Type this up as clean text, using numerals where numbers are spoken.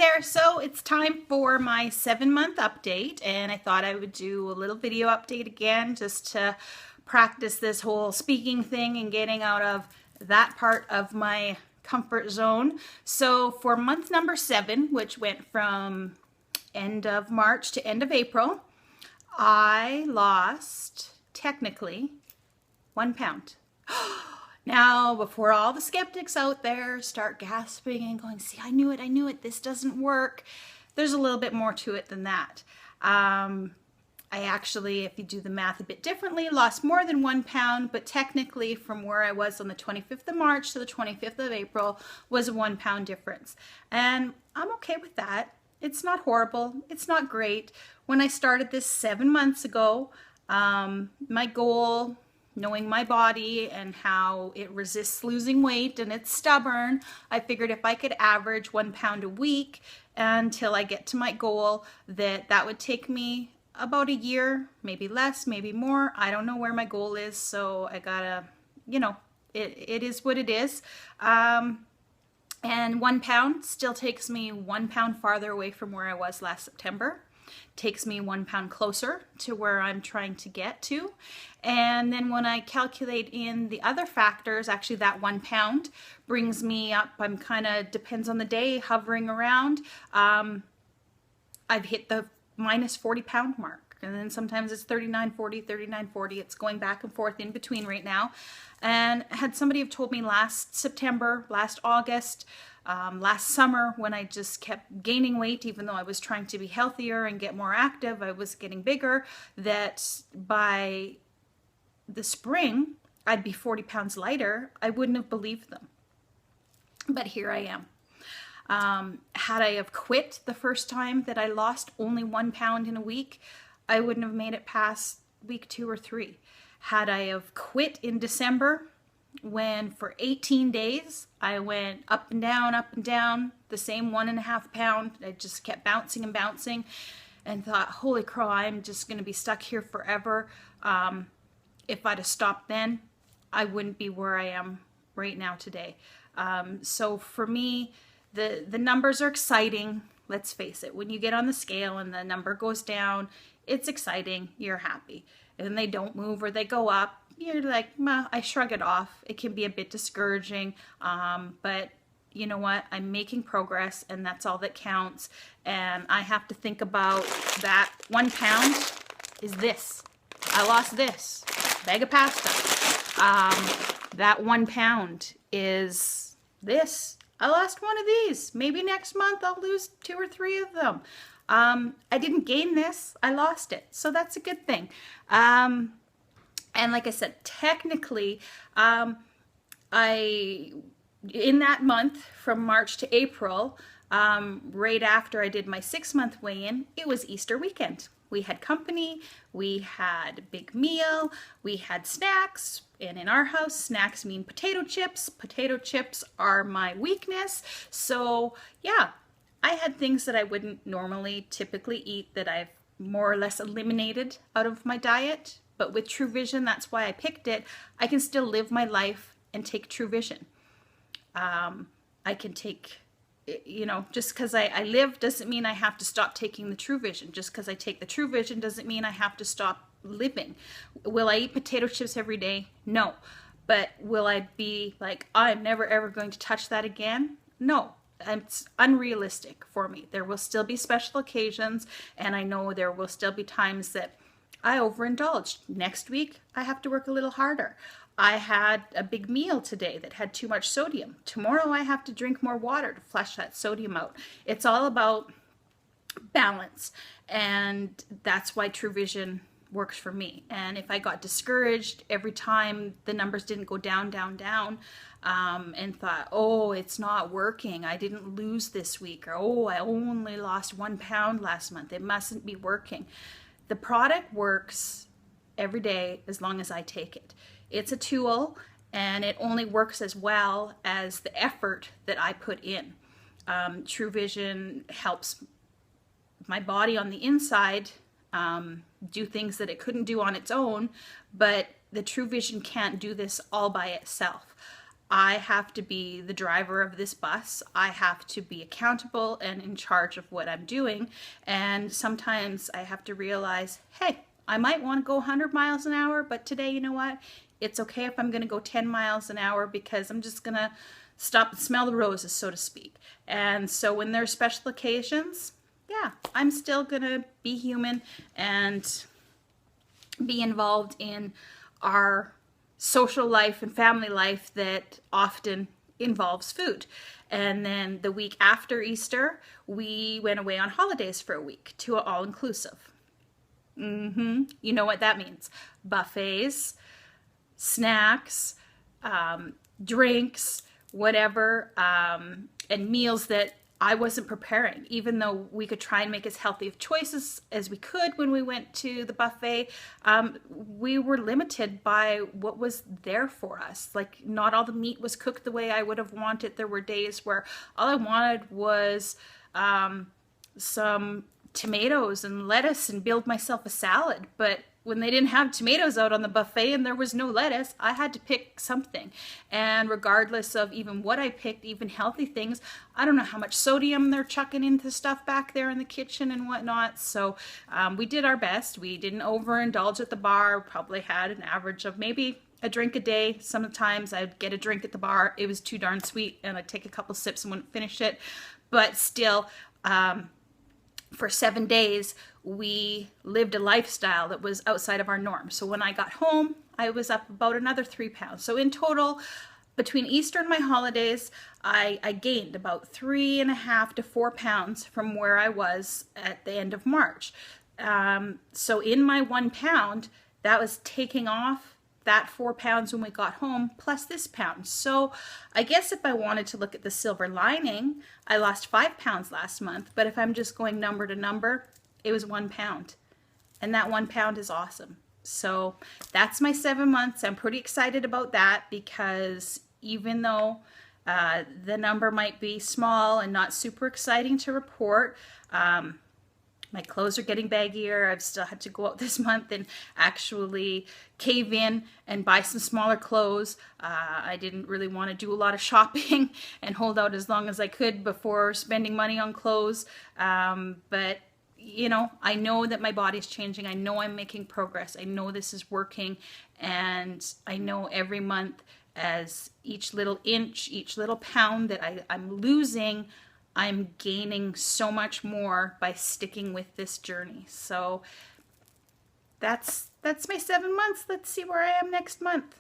there, so it's time for my 7-month update, and I thought I would do a little video update again just to practice this whole speaking thing and getting out of that part of my comfort zone. So for month number 7, which went from end of March to end of April, I lost technically 1 pound. Now, before all the skeptics out there start gasping and going, see, I knew it, this doesn't work, there's a little bit more to it than that. I actually, if you do the math a bit differently, lost more than 1 pound, but technically from where I was on the 25th of March to the 25th of April was a 1 pound difference. And I'm okay with that. It's not horrible. It's not great. When I started this 7 months ago, my goal, knowing my body and how it resists losing weight and it's stubborn, I figured if I could average 1 pound a week until I get to my goal, that would take me about a year, maybe less, maybe more. I don't know where my goal is, so I gotta, it is what it is. And 1 pound still takes me 1 pound farther away from where I was last September. Takes me 1 pound closer to where I'm trying to get to. And then when I calculate in the other factors, actually that 1 pound brings me up, I'm kind of, depends on the day, hovering around. I've hit the minus 40 pound mark. And then sometimes it's 39.40, 39.40. It's going back and forth in between right now. And had somebody have told me last September, last August, last summer, when I just kept gaining weight, even though I was trying to be healthier and get more active, I was getting bigger, that by the spring, I'd be 40 pounds lighter, I wouldn't have believed them. But here I am. Had I have quit the first time that I lost only 1 pound in a week, I wouldn't have made it past week 2 or 3. Had I have quit in December, when for 18 days I went up and down, the same 1.5 pound, I just kept bouncing and bouncing and thought, holy crow, I'm just going to be stuck here forever. If I'd have stopped then, I wouldn't be where I am right now today. So for me, the numbers are exciting. Let's face it, when you get on the scale and the number goes down, it's exciting, you're happy. And they don't move or they go up, you're like, I shrug it off. It can be a bit discouraging, but you know what? I'm making progress, and that's all that counts. And I have to think about that 1 pound is this. I lost this bag of pasta. That 1 pound is this. I lost one of these. Maybe next month I'll lose 2 or 3 of them. I didn't gain this, I lost it. So that's a good thing. And like I said, technically, in that month from March to April, right after I did my 6-month weigh-in, it was Easter weekend. We had company, we had a big meal, we had snacks, and in our house, snacks mean potato chips. Potato chips are my weakness. So yeah, I had things that I wouldn't normally typically eat that I've more or less eliminated out of my diet. But with TruVision, that's why I picked it. I can still live my life and take TruVision. I can take, just because I live doesn't mean I have to stop taking the TruVision. Just because I take the TruVision doesn't mean I have to stop living. Will I eat potato chips every day? No. But will I be like, I'm never ever going to touch that again? No. It's unrealistic for me. There will still be special occasions, and I know there will still be times that I overindulged. Next week, I have to work a little harder. I had a big meal today that had too much sodium. Tomorrow, I have to drink more water to flush that sodium out. It's all about balance, and that's why TruVision works for me. And if I got discouraged every time the numbers didn't go down, and thought, oh, it's not working, I didn't lose this week, or oh, I only lost 1 pound last month, it mustn't be working. The product works every day as long as I take it. It's a tool, and it only works as well as the effort that I put in. TruVision helps my body on the inside do things that it couldn't do on its own, but the TruVision can't do this all by itself. I have to be the driver of this bus. I have to be accountable and in charge of what I'm doing. And sometimes I have to realize, hey, I might want to go 100 miles an hour, but today, you know what? It's okay if I'm going to go 10 miles an hour because I'm just going to stop and smell the roses, so to speak. And so when there's special occasions, yeah, I'm still going to be human and be involved in our social life and family life that often involves food. And then the week after Easter, we went away on holidays for a week to an all-inclusive. You know what that means. Buffets, snacks, drinks, whatever, and meals that I wasn't preparing, even though we could try and make as healthy of choices as we could when we went to the buffet. We were limited by what was there for us. Like, not all the meat was cooked the way I would have wanted. There were days where all I wanted was some tomatoes and lettuce and build myself a salad. But when they didn't have tomatoes out on the buffet and there was no lettuce, I had to pick something. And regardless of even what I picked, even healthy things, I don't know how much sodium they're chucking into stuff back there in the kitchen and whatnot. So we did our best. We didn't overindulge at the bar. Probably had an average of maybe a drink a day. Sometimes I'd get a drink at the bar. It was too darn sweet and I'd take a couple sips and wouldn't finish it. But still, for 7 days, we lived a lifestyle that was outside of our norm. So when I got home, I was up about another 3 pounds. So in total, between Easter and my holidays, I gained about 3.5 to 4 pounds from where I was at the end of March. So in my 1 pound, that was taking off that 4 pounds when we got home, plus this pound. So I guess if I wanted to look at the silver lining, I lost 5 pounds last month, but if I'm just going number to number, it was 1 pound. And that 1 pound is awesome. So that's my 7 months. I'm pretty excited about that because even though the number might be small and not super exciting to report, my clothes are getting baggier. I've still had to go out this month and actually cave in and buy some smaller clothes. I didn't really want to do a lot of shopping and hold out as long as I could before spending money on clothes. But, you know, I know that my body's changing. I know I'm making progress. I know this is working. And I know every month as each little inch, each little pound that I'm losing, I'm gaining so much more by sticking with this journey. So that's my 7 months. Let's see where I am next month.